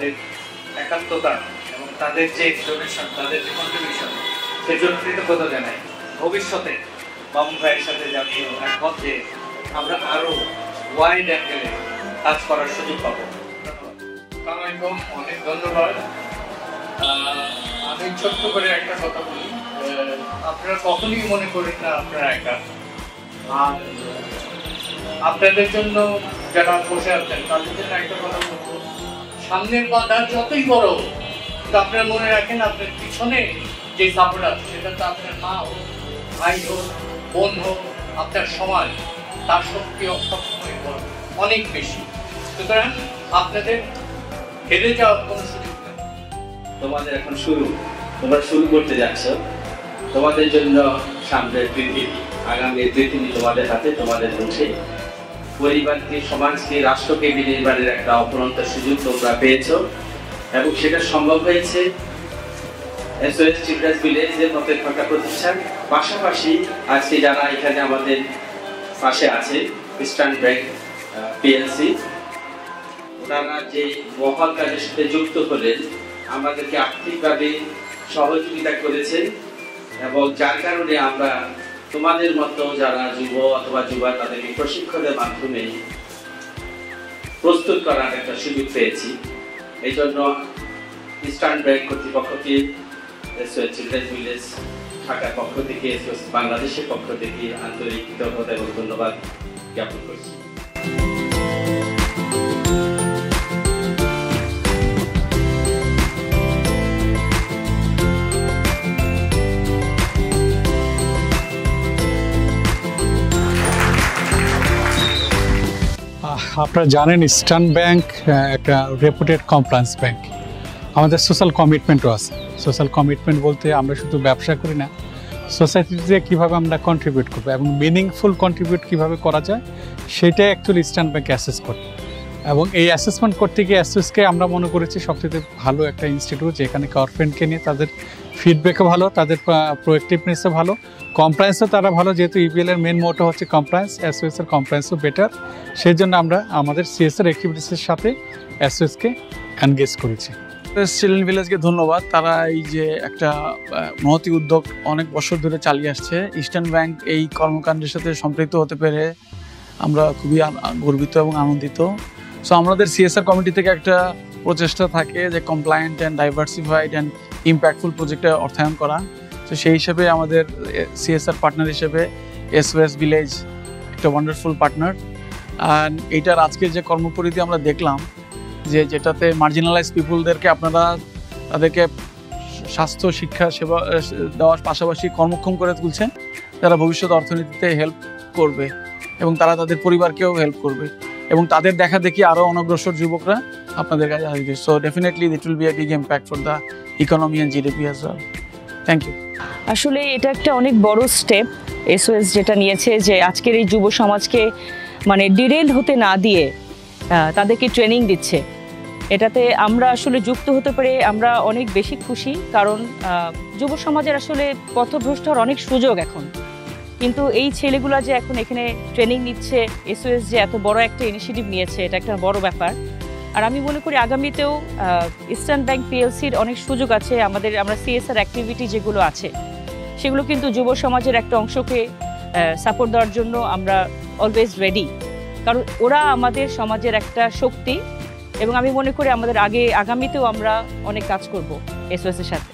তাদের একাত্মতা এবং তাদের যে ডোনেশন, তাদের যে কন্ট্রিবিউশন, সেজন্য কৃতজ্ঞতা জানাই। ভবিষ্যতে মামুন ভাইয়ের সাথে আমি একমত যে আমরা আরো ওয়াইড অ্যাঙ্গেলে কাজ করার সুযোগ পাবো। ধন্যবাদ। অনেক ধন্যবাদ। আমি ছোট্ট করে একটা কথা বলি, আপনারা কখনই মনে করেন না আপনারা একা। আর আপনাদের জন্য যারা বসে আছেন তাদের জন্য একটা কথা বলবো, সামনের বাধা যতই বড় কিন্তু আপনারা মনে রাখেন আপনার পিছনে যে সাপোর্ট আছে সেটা তো আপনার মা হোক, ভাই হোক, বোন হোক, আপনার সমাজ, তার শক্তি সবসময় বড়, অনেক বেশি। সুতরাং আপনাদের হেরে যাওয়ার কোনো সুযোগ নেই। তোমাদের এখন শুরু, তোমরা শুরু করতে যাচ্ছ। তোমাদের জন্য সামনের পৃথিবী, আগামী পৃথিবী তোমাদের হাতে, তোমাদের মুঠে। পরিবারকে, সমাজকে, রাষ্ট্রকে বিনির্মাণের একটা অপরন্ত সুযোগ তোমরা পেয়েছ এবং সেটা সম্ভব হয়েছে SOS চিলড্রেন্স ভিলেজের মতো একটা প্রতিষ্ঠান। পাশাপাশি আজকে যারা এখানে আমাদের পাশে আছে, ইস্টার্ন ব্যাংক PLC, ওনারা যে মহৎ কাজের সাথে যুক্ত হলেন, আমাদেরকে আর্থিকভাবে সহযোগিতা করেছেন এবং যার কারণে আমরা তোমাদের মতো যারা যুব অথবা যুবা তাদেরকে প্রশিক্ষণের মাধ্যমে প্রস্তুত করার একটা সুযোগ পেয়েছি। এই জন্য ইস্টার্ন ব্যাংক কর্তৃপক্ষকে, SOS চিলড্রেন্স ভিলেজ ঢাকার পক্ষ থেকে, SOS বাংলাদেশের পক্ষ থেকে আন্তরিক কৃতজ্ঞতা এবং ধন্যবাদ জ্ঞাপন করছি। আপনারা জানেন ইস্টার্ন ব্যাংক একটা রেপুটেড কমপ্লায়েন্স ব্যাংক। আমাদের সোশ্যাল কমিটমেন্টও আছে। সোশ্যাল কমিটমেন্ট বলতে আমরা শুধু ব্যবসা করি না, সোসাইটিতে কীভাবে আমরা কন্ট্রিবিউট করবো এবং মিনিংফুল কন্ট্রিবিউট কীভাবে করা যায় সেটাই অ্যাকচুয়ালি ইস্টার্ন ব্যাংক অ্যাসেস করে। এবং এই অ্যাসেসমেন্ট করতে গিয়ে SOSকে আমরা মনে করেছি সবথেকে ভালো একটা ইনস্টিটিউট, যেখানে গভর্নমেন্টকে নিয়ে তাদের ফিডব্যাকও ভালো, তাদের প্রোয়েক্টিভনেসও ভালো, কমপ্লায়েন্সও তারা ভালো, যেহেতু EPL এর মেন মোটো হচ্ছে কমপ্লায়েন্স, SOS এর কমপ্লায়েন্সও বেটার। সেই জন্য আমরা আমাদের CSR অ্যাক্টিভিটিসের সাথে SOSকে এনগেজ করেছি। চিলড্রেন ভিলেজকে ধন্যবাদ। তারা এই যে একটা মহতি উদ্যোগ অনেক বছর ধরে চালিয়ে আসছে, ইস্টার্ন ব্যাংক এই কর্মকাণ্ডের সাথে সম্পৃক্ত হতে পেরে আমরা খুবই গর্বিত এবং আনন্দিত। সো আমাদের CSR কমিটি থেকে একটা প্রচেষ্টা থাকে যে compliant and diversified and impactful প্রজেক্টে অর্থায়ন করা। তো সেই হিসেবে আমাদের CSR পার্টনার হিসেবে SOS ভিলেজ একটা ওয়ান্ডারফুল পার্টনার। অ্যান্ড এইটার আজকের যে কর্মপরিধি আমরা দেখলাম, যেটাতে মার্জিনালাইজ পিপুলদেরকে আপনারা তাদেরকে স্বাস্থ্য, শিক্ষা, সেবা দেওয়ার পাশাপাশি কর্মক্ষম করে তুলছেন, যারা ভবিষ্যৎ অর্থনীতিতে হেল্প করবে এবং তারা তাদের পরিবারকেও হেল্প করবে এবং তাদের দেখা দেখি আরও অনগ্রসর যুবকরা আপনাদের কাছে আসবে। So definitely it will be a big impact for the economy and GDP as well. Thank you. আসলে এটা একটা অনেক বড় স্টেপ SOS যেটা নিয়েছে, যে আজকের এই যুব সমাজকে মানে ডিরেল হতে না দিয়ে তাদেরকে ট্রেনিং দিচ্ছে। এটাতে আমরা আসলে যুক্ত হতে পেরে আমরা অনেক বেশি খুশি, কারণ যুব সমাজের আসলে পথভ্রষ্ট হওয়ার অনেক সুযোগ এখন, কিন্তু এই ছেলেগুলা যে এখন এখানে ট্রেনিং নিচ্ছে, SOS যে এত বড় একটা ইনিশিয়েটিভ নিয়েছে, এটা একটা বড় ব্যাপার। আর আমি মনে করি আগামীতেও ইস্টার্ন ব্যাংক PLCর অনেক সুযোগ আছে। আমরা CSR অ্যাক্টিভিটি যেগুলো আছে সেগুলো কিন্তু যুব সমাজের একটা অংশকে সাপোর্ট দেওয়ার জন্য আমরা অলওয়েজ রেডি, কারণ ওরা আমাদের সমাজের একটা শক্তি এবং আমি মনে করি আমাদের আগামীতেও আমরা অনেক কাজ করব SOS এর সাথে।